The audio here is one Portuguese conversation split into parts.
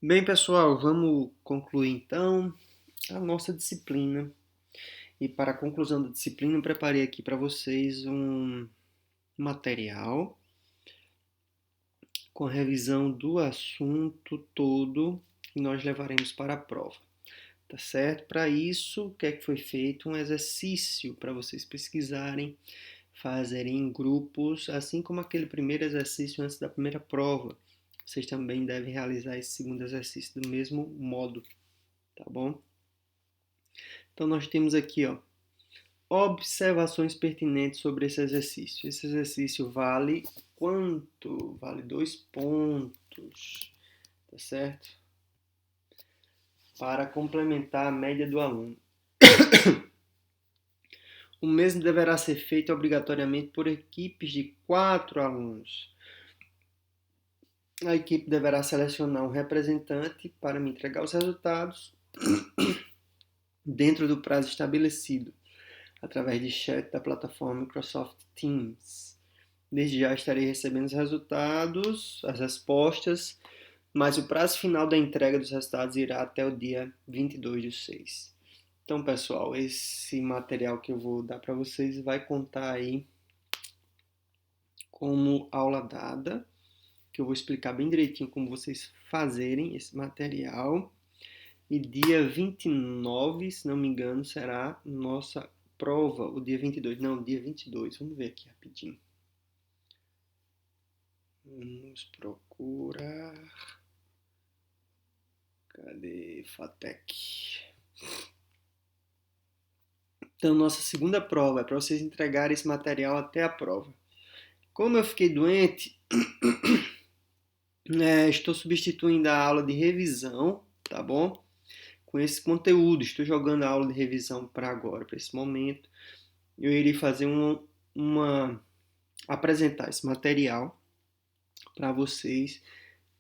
Bem, pessoal, vamos concluir então a nossa disciplina. E para a conclusão da disciplina, eu preparei aqui para vocês um material com revisão do assunto todo que nós levaremos para a prova. Tá certo? Para isso, o que é que foi feito? Um exercício para vocês pesquisarem, fazerem em grupos, assim como aquele primeiro exercício antes da primeira prova. Vocês também devem realizar esse segundo exercício do mesmo modo, tá bom? Então nós temos aqui, ó, observações pertinentes sobre esse exercício. Esse exercício vale quanto? Vale 2 pontos, tá certo? Para complementar a média do aluno. O mesmo deverá ser feito obrigatoriamente por equipes de 4 alunos. A equipe deverá selecionar um representante para me entregar os resultados dentro do prazo estabelecido, através de chat da plataforma Microsoft Teams. Desde já estarei recebendo os resultados, as respostas, mas o prazo final da entrega dos resultados irá até o dia 22/6. Então, pessoal, esse material que eu vou dar para vocês vai contar aí como aula dada, que eu vou explicar bem direitinho como vocês fazerem esse material. E dia 29, se não me engano, será nossa prova, o dia 22. Não, dia 22. Vamos ver aqui rapidinho. Vamos procurar. Cadê FATEC? Então, nossa segunda prova é para vocês entregarem esse material até a prova. Como eu fiquei doente, estou substituindo a aula de revisão, tá bom? Com esse conteúdo, estou jogando a aula de revisão para agora, para esse momento. Eu irei fazer apresentar esse material para vocês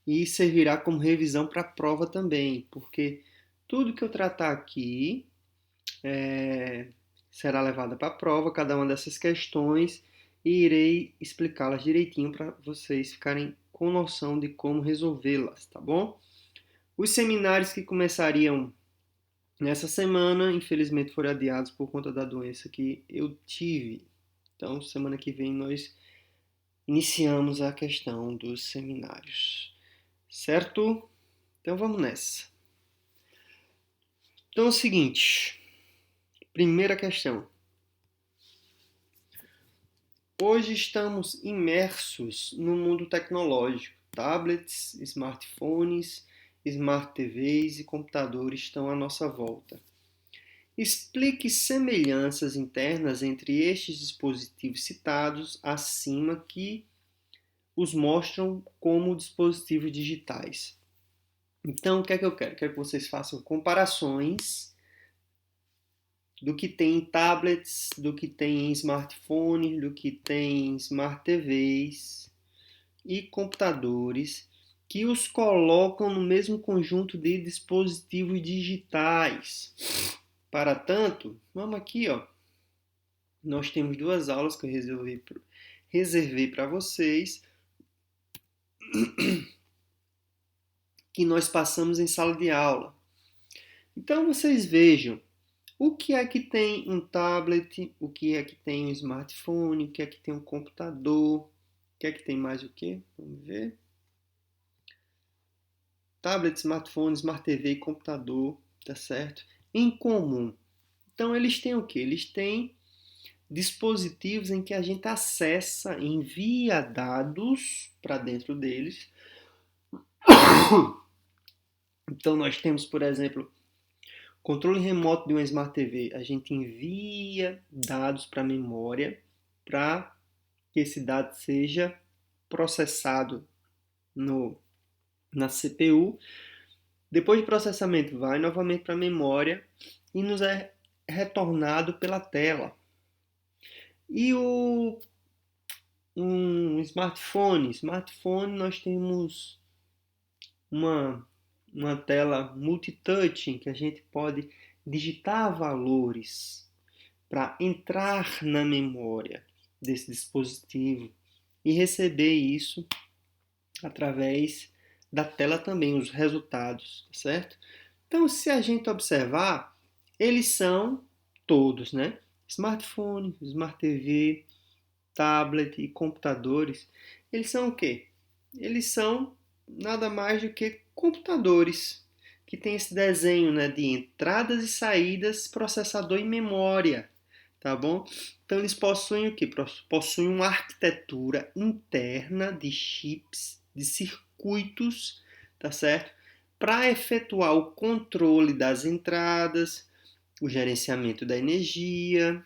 e servirá como revisão para a prova também, porque tudo que eu tratar aqui será levada para a prova, cada uma dessas questões, e irei explicá-las direitinho para vocês ficarem com noção de como resolvê-las, tá bom? Os seminários que começariam nessa semana, infelizmente foram adiados por conta da doença que eu tive. Então, semana que vem nós iniciamos a questão dos seminários, certo? Então vamos nessa. Então é o seguinte, primeira questão. Hoje estamos imersos no mundo tecnológico. Tablets, smartphones, smart TVs e computadores estão à nossa volta. Explique semelhanças internas entre estes dispositivos citados acima que os mostram como dispositivos digitais. Então, o que é que eu quero? Quero que vocês façam comparações do que tem em tablets, do que tem em smartphones, do que tem em smart TVs e computadores que os colocam no mesmo conjunto de dispositivos digitais. Para tanto, vamos aqui, ó. Nós temos 2 aulas que eu reservei para vocês, que nós passamos em sala de aula. Então vocês vejam o que é que tem um tablet, o que é que tem um smartphone, o que é que tem um computador, o que é que tem mais o quê? Vamos ver. Tablet, smartphone, smart TV e computador, tá certo? Em comum. Então eles têm o quê? Eles têm dispositivos em que a gente acessa, envia dados para dentro deles. Então nós temos, por exemplo, controle remoto de uma Smart TV. A gente envia dados para a memória para que esse dado seja processado na CPU. Depois de processamento, vai novamente para a memória e nos é retornado pela tela. E um smartphone. Smartphone nós temos uma tela multitouch em que a gente pode digitar valores para entrar na memória desse dispositivo e receber isso através da tela também, os resultados, certo? Então, se a gente observar, eles são todos, né? Smartphone, Smart TV, tablet e computadores, eles são o quê? Eles são nada mais do que computadores que tem esse desenho, né, de entradas e saídas, processador e memória, tá bom? Então eles possuem o quê? Possuem uma arquitetura interna de chips, de circuitos, tá certo? Para efetuar o controle das entradas, o gerenciamento da energia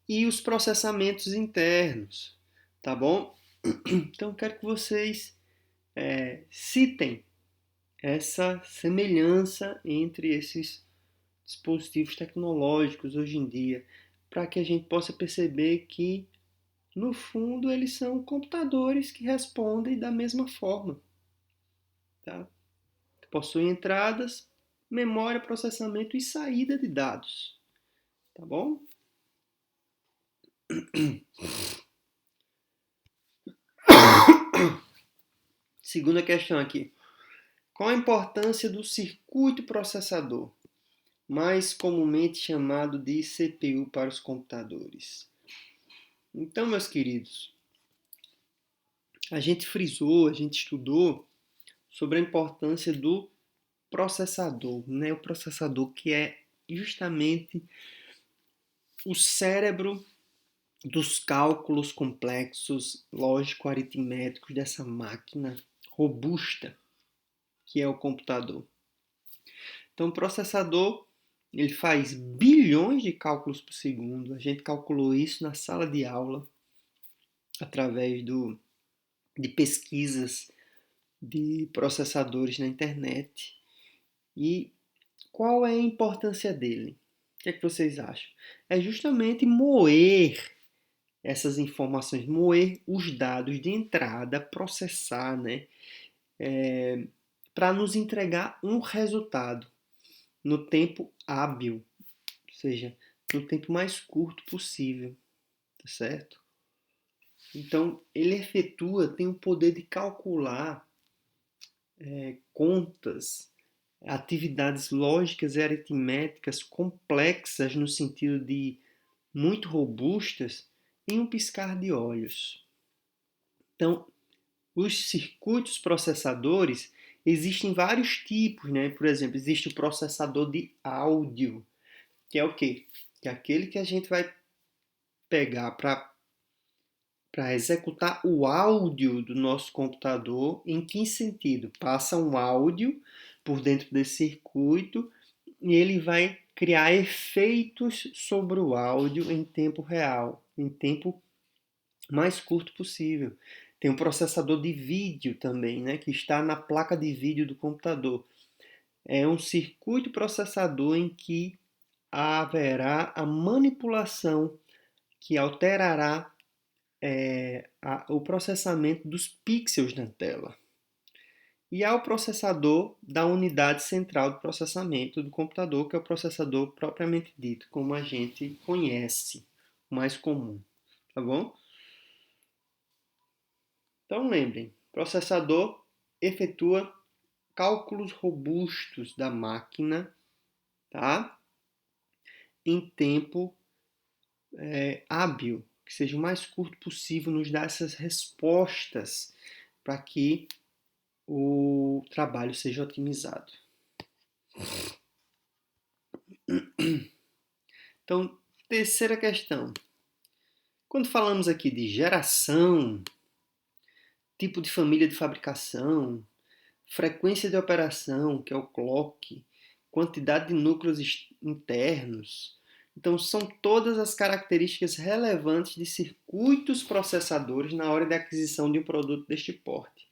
e os processamentos internos, tá bom? Então quero que vocês citem essa semelhança entre esses dispositivos tecnológicos hoje em dia, para que a gente possa perceber que, no fundo, eles são computadores que respondem da mesma forma, tá? Possuem entradas, memória, processamento e saída de dados, tá bom? Segunda questão aqui. Qual a importância do circuito processador, mais comumente chamado de CPU para os computadores? Então, meus queridos, a gente frisou, a gente estudou sobre a importância do processador, né? O processador que é justamente o cérebro dos cálculos complexos lógico-aritméticos dessa máquina robusta que é o computador. Então, o processador ele faz bilhões de cálculos por segundo. A gente calculou isso na sala de aula através de pesquisas de processadores na internet. E qual é a importância dele? O que é que vocês acham? É justamente moer essas informações, moer os dados de entrada, processar, né? Para nos entregar um resultado no tempo hábil, ou seja, no tempo mais curto possível, tá certo? Então, ele efetua, tem o poder de calcular contas, atividades lógicas e aritméticas complexas no sentido de muito robustas em um piscar de olhos. Então, os circuitos processadores existem vários tipos, né? Por exemplo, existe o processador de áudio, que é o quê? Que é aquele que a gente vai pegar para executar o áudio do nosso computador. Em que sentido? Passa um áudio por dentro desse circuito e ele vai criar efeitos sobre o áudio em tempo real, em tempo mais curto possível. Tem um processador de vídeo também, né, que está na placa de vídeo do computador. É um circuito processador em que haverá a manipulação que alterará o processamento dos pixels na tela. E há o processador da unidade central de processamento do computador, que é o processador propriamente dito, como a gente conhece, o mais comum, tá bom? Então lembrem, processador efetua cálculos robustos da máquina, tá? Em tempo hábil, que seja o mais curto possível, nos dá essas respostas para que o trabalho seja otimizado. Então, terceira questão. Quando falamos aqui de geração, tipo de família de fabricação, frequência de operação, que é o clock, quantidade de núcleos internos. Então, são todas as características relevantes de circuitos processadores na hora da aquisição de um produto deste porte.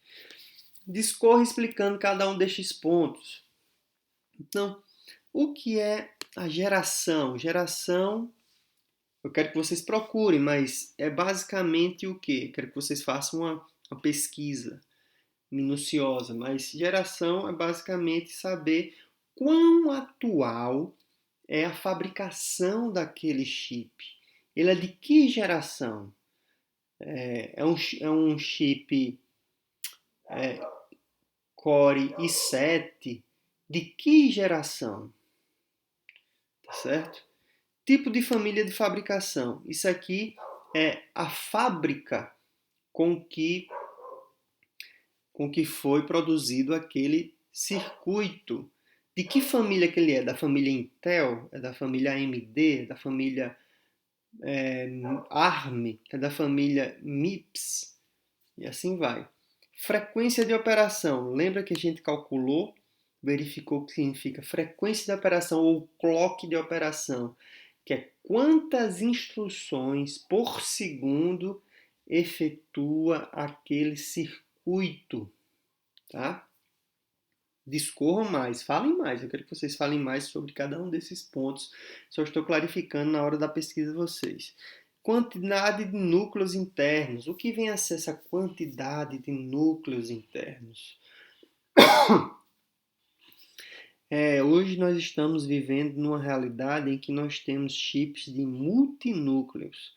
Discorre explicando cada um destes pontos. Então, o que é a geração? Geração, eu quero que vocês procurem, mas é basicamente o quê? Quero que vocês façam uma pesquisa minuciosa, mas geração é basicamente saber quão atual é a fabricação daquele chip. Ele é de que geração? É um chip Core i7 de que geração? Tá certo? Tipo de família de fabricação. Isso aqui é a fábrica com que foi produzido aquele circuito. De que família que ele é? Da família Intel? É da família AMD? É da família ARM? É da família MIPS? E assim vai. Frequência de operação. Lembra que a gente calculou, verificou o que significa frequência de operação ou clock de operação, que é quantas instruções por segundo efetua aquele circuito, tá? Discorram mais, falem mais. Eu quero que vocês falem mais sobre cada um desses pontos. Só estou clarificando na hora da pesquisa de vocês. Quantidade de núcleos internos. O que vem a ser essa quantidade de núcleos internos? Hoje nós estamos vivendo numa realidade em que nós temos chips de multinúcleos.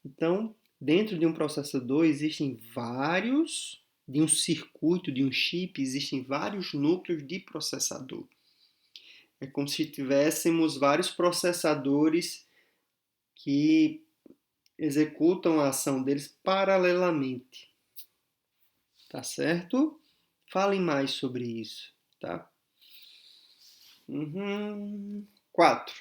Então, dentro de um processador existem vários, de um circuito, de um chip, existem vários núcleos de processador. É como se tivéssemos vários processadores que executam a ação deles paralelamente. Tá certo? Falem mais sobre isso, tá? 4.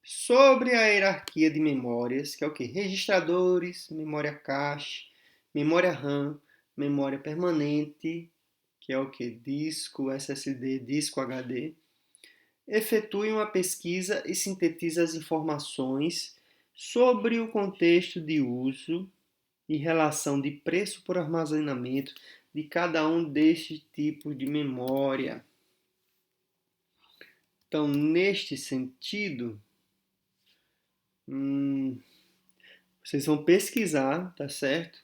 Sobre a hierarquia de memórias, que é o quê? Registradores, memória cache, memória RAM, memória permanente, que é o quê? Disco SSD, disco HD. Efetue uma pesquisa e sintetiza as informações sobre o contexto de uso e relação de preço por armazenamento de cada um destes tipos de memória. Então, neste sentido, vocês vão pesquisar, tá certo?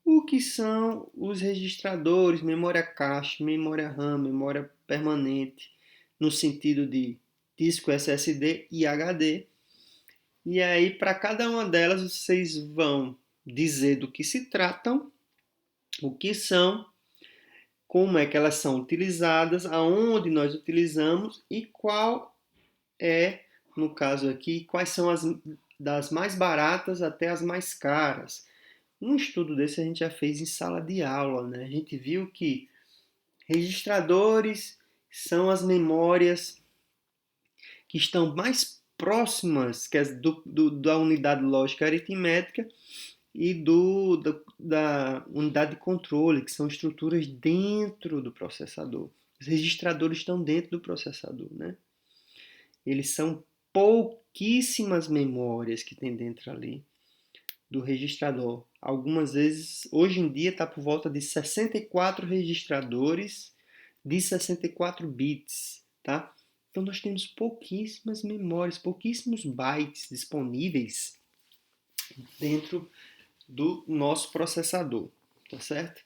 O que são os registradores, memória cache, memória RAM, memória permanente, no sentido de disco SSD e HD. E aí, para cada uma delas, vocês vão dizer do que se tratam, o que são, como é que elas são utilizadas, aonde nós utilizamos e qual é, no caso aqui, quais são as das mais baratas até as mais caras. Um estudo desse a gente já fez em sala de aula, né? A gente viu que registradores são as memórias que estão mais próximas que da unidade lógica aritmética e da unidade de controle, que são estruturas dentro do processador. Os registradores estão dentro do processador, né? Eles são pouquíssimas memórias que tem dentro ali do registrador. Algumas vezes, hoje em dia, está por volta de 64 registradores de 64 bits, tá? Então nós temos pouquíssimas memórias, pouquíssimos bytes disponíveis dentro do nosso processador, tá certo?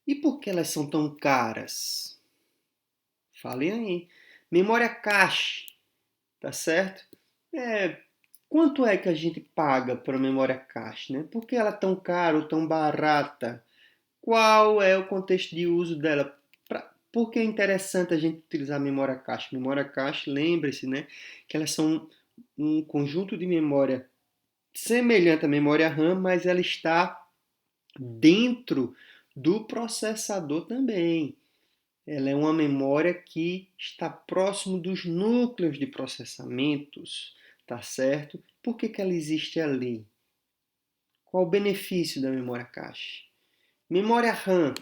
E por que elas são tão caras? Falem aí. Memória cache, tá certo? Quanto é que a gente paga por memória cache, né? Por que ela é tão cara ou tão barata? Qual é o contexto de uso dela? Por que é interessante a gente utilizar a memória cache? Memória cache, lembre-se, né, que elas são um conjunto de memória semelhante à memória RAM, mas ela está dentro do processador também. Ela é uma memória que está próximo dos núcleos de processamentos, tá certo? Por que ela existe ali? Qual o benefício da memória cache? Memória RAM.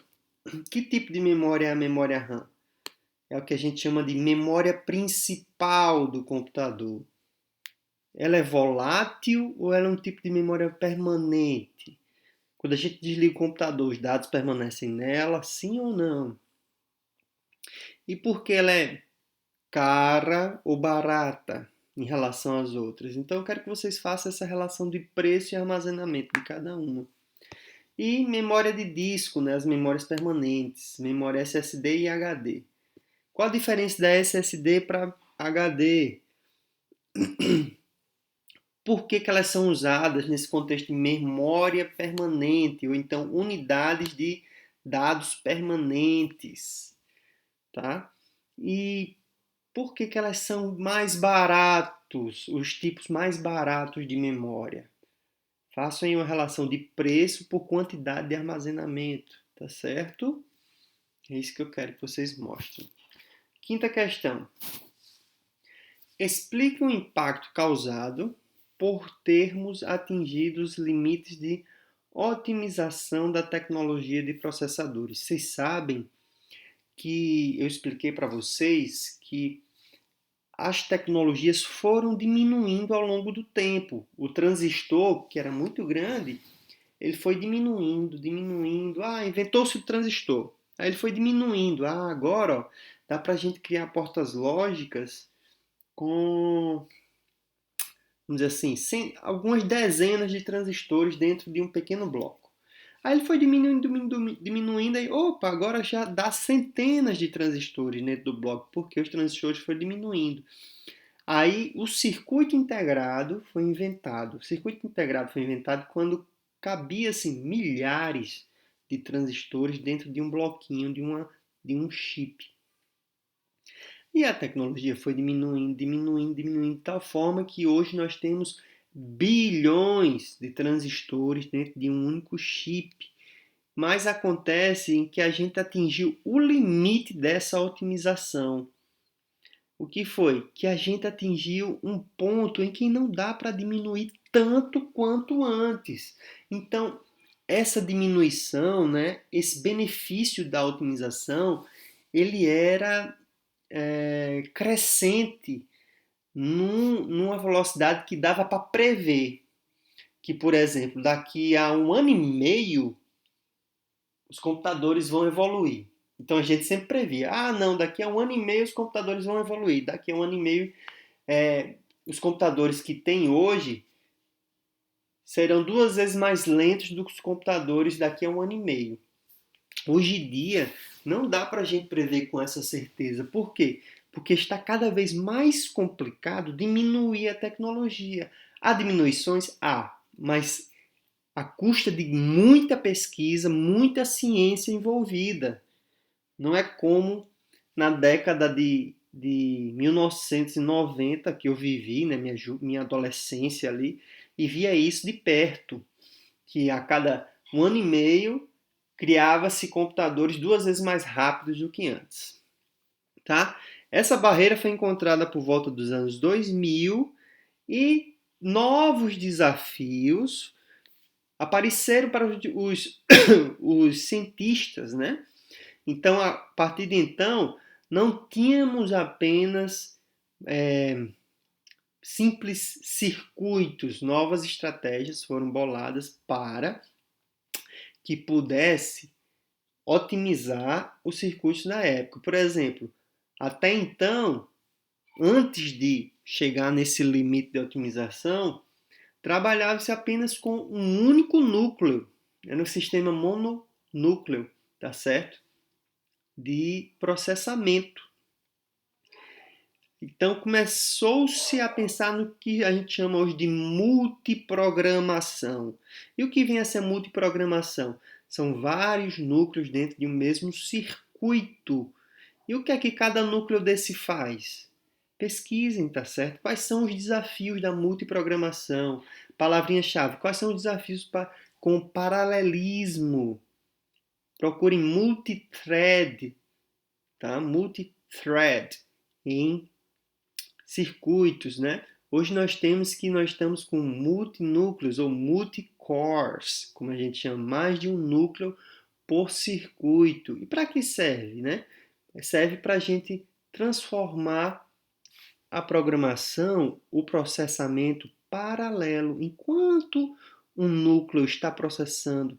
Que tipo de memória é a memória RAM? É o que a gente chama de memória principal do computador. Ela é volátil ou ela é um tipo de memória permanente? Quando a gente desliga o computador, os dados permanecem nela, sim ou não? E por que ela é cara ou barata em relação às outras? Então eu quero que vocês façam essa relação de preço e armazenamento de cada uma. E memória de disco, né, as memórias permanentes, memória SSD e HD. Qual a diferença da SSD para HD? Por que elas são usadas nesse contexto de memória permanente ou então unidades de dados permanentes, tá? E por que que elas são mais baratos, os tipos mais baratos de memória? Façam aí uma relação de preço por quantidade de armazenamento, tá certo? É isso que eu quero que vocês mostrem. Quinta questão. Explique o impacto causado por termos atingido os limites de otimização da tecnologia de processadores. Vocês sabem que eu expliquei para vocês que as tecnologias foram diminuindo ao longo do tempo. O transistor, que era muito grande, ele foi diminuindo, diminuindo. Ah, inventou-se o transistor. Aí ele foi diminuindo. Ah, agora ó, dá para a gente criar portas lógicas com, vamos dizer assim, algumas dezenas de transistores dentro de um pequeno bloco. Aí ele foi diminuindo, diminuindo, diminuindo, aí, opa, agora já dá centenas de transistores dentro do bloco, porque os transistores foram diminuindo. Aí o circuito integrado foi inventado. O circuito integrado foi inventado quando cabia assim, milhares de transistores dentro de um bloquinho, de um chip. E a tecnologia foi diminuindo, diminuindo, diminuindo, de tal forma que hoje nós temos bilhões de transistores dentro de um único chip. Mas acontece em que a gente atingiu o limite dessa otimização. O que foi? Que a gente atingiu um ponto em que não dá para diminuir tanto quanto antes. Então, essa diminuição, né, esse benefício da otimização, ele era crescente numa velocidade que dava para prever que, por exemplo, daqui a um ano e meio, os computadores vão evoluir. Então a gente sempre previa, ah não, daqui a um ano e meio os computadores vão evoluir, daqui a um ano e meio os computadores que tem hoje serão 2 vezes mais lentos do que os computadores daqui a um ano e meio. Hoje em dia, não dá para a gente prever com essa certeza. Por quê? Porque está cada vez mais complicado diminuir a tecnologia. Há diminuições? Há, mas à custa de muita pesquisa, muita ciência envolvida. Não é como na década de 1990 que eu vivi, né, minha adolescência ali, e via isso de perto, que a cada um ano e meio criava-se computadores 2 vezes mais rápidos do que antes. Tá? Essa barreira foi encontrada por volta dos anos 2000 e novos desafios apareceram para os cientistas, né? Então, a partir de então, não tínhamos apenas simples circuitos, novas estratégias foram boladas para que pudesse otimizar os circuitos da época. Por exemplo, até então, antes de chegar nesse limite de otimização, trabalhava-se apenas com um único núcleo, era um sistema mononúcleo, tá certo? De processamento. Então começou-se a pensar no que a gente chama hoje de multiprogramação. E o que vem a ser multiprogramação? São vários núcleos dentro de um mesmo circuito. E o que é que cada núcleo desse faz? Pesquisem, tá certo? Quais são os desafios da multiprogramação? Palavrinha-chave. Quais são os desafios com paralelismo? Procurem multithread, tá? Multithread em circuitos, né? Hoje nós estamos com multinúcleos ou multicores, como a gente chama, mais de um núcleo por circuito. E para que serve, né? Serve para a gente transformar a programação, o processamento paralelo. Enquanto um núcleo está processando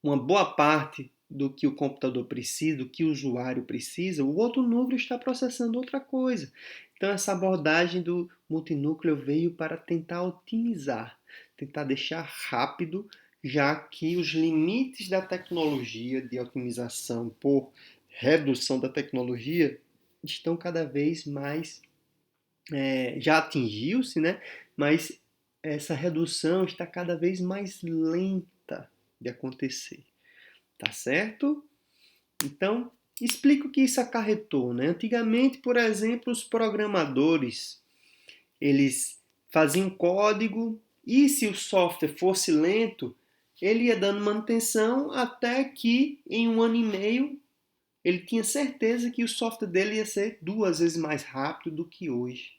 uma boa parte do que o computador precisa, do que o usuário precisa, o outro núcleo está processando outra coisa. Então, essa abordagem do multinúcleo veio para tentar otimizar, tentar deixar rápido, já que os limites da tecnologia de otimização por redução da tecnologia estão cada vez mais, já atingiu-se, né? Mas essa redução está cada vez mais lenta de acontecer. tá certo? Então, explica o que isso acarretou, né? Antigamente, por exemplo, os programadores, eles faziam código e se o software fosse lento, ele ia dando manutenção até que em 1 ano e meio ele tinha certeza que o software dele ia ser 2 vezes mais rápido do que hoje,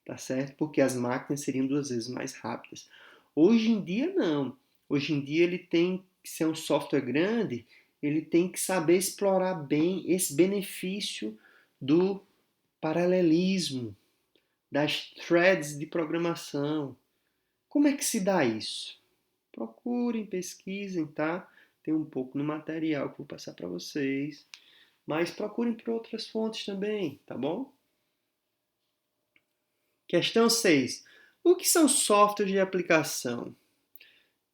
tá certo? Porque as máquinas seriam 2 vezes mais rápidas. Hoje em dia não. Hoje em dia ele tem que ser um software grande, ele tem que saber explorar bem esse benefício do paralelismo, das threads de programação. Como é que se dá isso? Procurem, pesquisem, tá? Tem um pouco no material que eu vou passar para vocês. Mas procurem por outras fontes também, tá bom? Questão 6. O que são softwares de aplicação?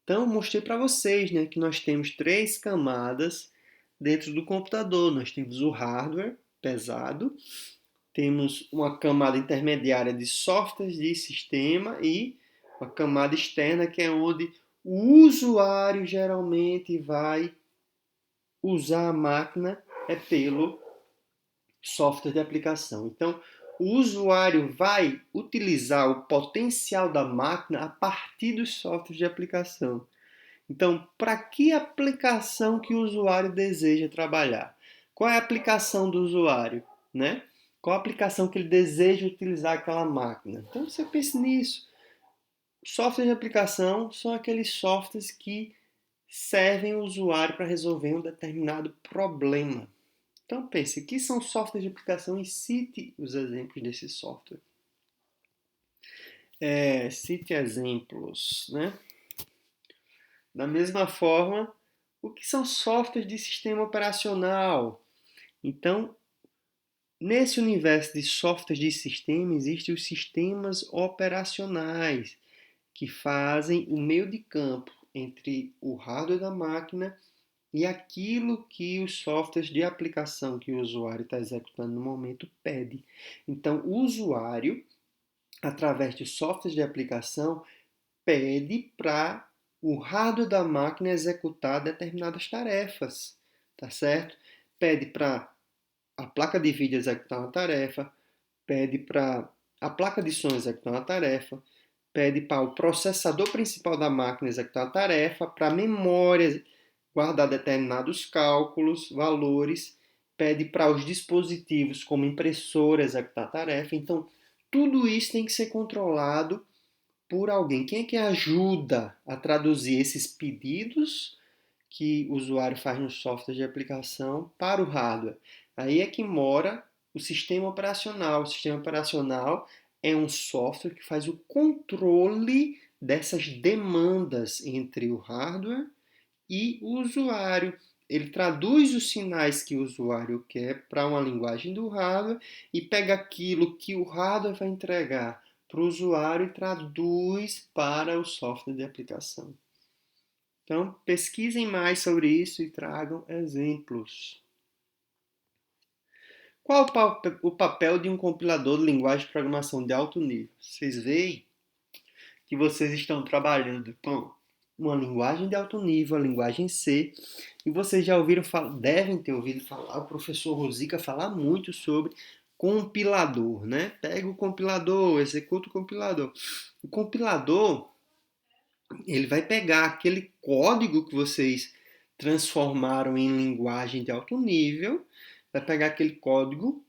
Então, mostrei para vocês, né, que nós temos 3 camadas dentro do computador. Nós temos o hardware pesado, temos uma camada intermediária de softwares de sistema e uma camada externa que é onde o usuário geralmente vai usar a máquina pelo software de aplicação. Então, o usuário vai utilizar o potencial da máquina a partir dos softwares de aplicação. Então, para que aplicação que o usuário deseja trabalhar? Qual é a aplicação do usuário, né? Qual a aplicação que ele deseja utilizar aquela máquina? Então, você pense nisso. Softwares de aplicação são aqueles softwares que servem o usuário para resolver um determinado problema. Então pense, o que são softwares de aplicação e cite os exemplos desse software. Cite exemplos, né? Da mesma forma, o que são softwares de sistema operacional? Então, nesse universo de softwares de sistema, existem os sistemas operacionais, que fazem o meio de campo entre o hardware da máquina e aquilo que os softwares de aplicação que o usuário está executando no momento pede. Então, o usuário, através de softwares de aplicação, pede para o hardware da máquina executar determinadas tarefas, tá certo? Pede para a placa de vídeo executar uma tarefa, pede para a placa de som executar uma tarefa, pede para o processador principal da máquina executar uma tarefa, para a memória guardar determinados cálculos, valores, pede para os dispositivos como impressora executar a tarefa. Então, tudo isso tem que ser controlado por alguém. Quem é que ajuda a traduzir esses pedidos que o usuário faz no software de aplicação para o hardware? Aí é que mora o sistema operacional. O sistema operacional é um software que faz o controle dessas demandas entre o hardware e o usuário. Ele traduz os sinais que o usuário quer para uma linguagem do hardware e pega aquilo que o hardware vai entregar para o usuário e traduz para o software de aplicação. Então, pesquisem mais sobre isso e tragam exemplos. Qual o papel de um compilador de linguagem de programação de alto nível? Vocês veem que vocês estão trabalhando com uma linguagem de alto nível, a linguagem C, e vocês já ouviram falar, devem ter ouvido falar, o professor Rosica falar muito sobre compilador, né? Pega o compilador, executa o compilador. O compilador, ele vai pegar aquele código que vocês transformaram em linguagem de alto nível, vai pegar aquele código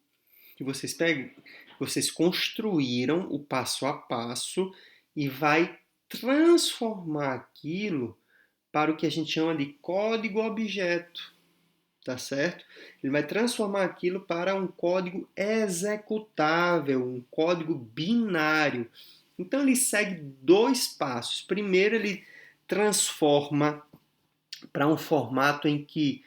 que vocês construíram o passo a passo e vai transformar aquilo para o que a gente chama de código objeto, tá certo? Ele vai transformar aquilo para um código executável, um código binário. Então ele segue 2 passos. Primeiro ele transforma para um formato em que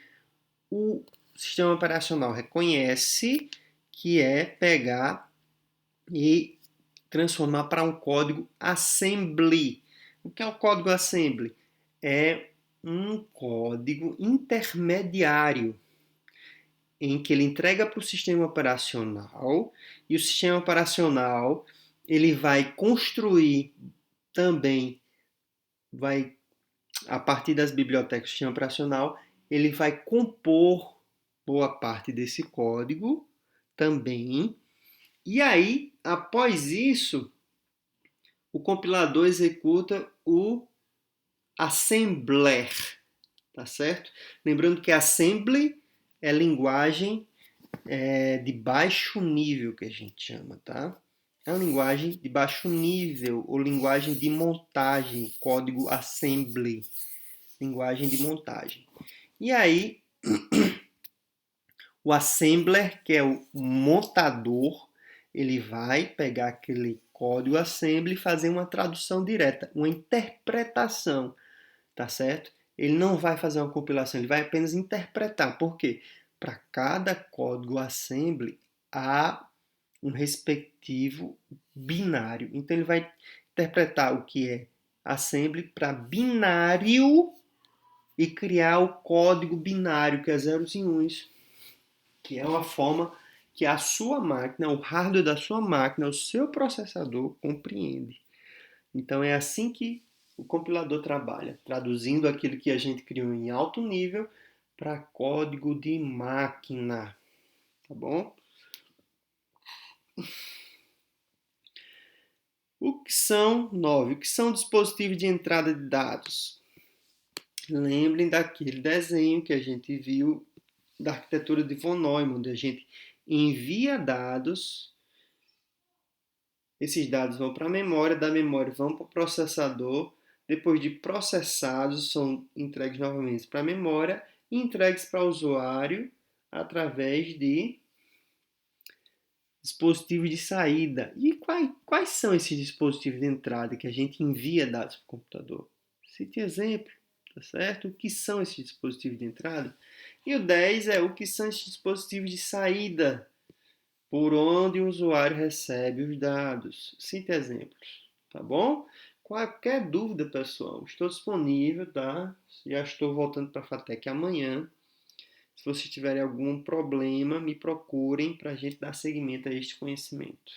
o sistema operacional reconhece, que é pegar e transformar para um código assembly. O que é o código assembly? É um código intermediário em que ele entrega para o sistema operacional e o sistema operacional ele vai construir também, vai a partir das bibliotecas do sistema operacional, ele vai compor boa parte desse código também. E aí, após isso, o compilador executa o assembler, tá certo? Lembrando que assembly é linguagem de baixo nível que a gente chama, tá? É uma linguagem de baixo nível ou linguagem de montagem, código assembly, linguagem de montagem. E aí, o assembler, que é o montador, ele vai pegar aquele código assembly e fazer uma tradução direta, uma interpretação, tá certo? Ele não vai fazer uma compilação, ele vai apenas interpretar. Por quê? Para cada código assembly há um respectivo binário. Então ele vai interpretar o que é assembly para binário e criar o código binário, que é zeros e uns, que é uma forma que a sua máquina, o hardware da sua máquina, o seu processador compreende. Então é assim que o compilador trabalha, traduzindo aquilo que a gente criou em alto nível para código de máquina, tá bom? O que são dispositivos de entrada de dados? Lembrem daquele desenho que a gente viu da arquitetura de von Neumann, onde a gente envia dados, esses dados vão para a memória, da memória vão para o processador, depois de processados são entregues novamente para a memória e entregues para o usuário através de dispositivos de saída. E quais são esses dispositivos de entrada que a gente envia dados para o computador? Cite exemplo, tá certo? O que são esses dispositivos de entrada? E o 10 é o que são esses dispositivos de saída, por onde o usuário recebe os dados. Cite exemplos, tá bom? Qualquer dúvida, pessoal, estou disponível, tá? Já estou voltando para a FATEC amanhã. Se vocês tiverem algum problema, me procurem para a gente dar seguimento a este conhecimento.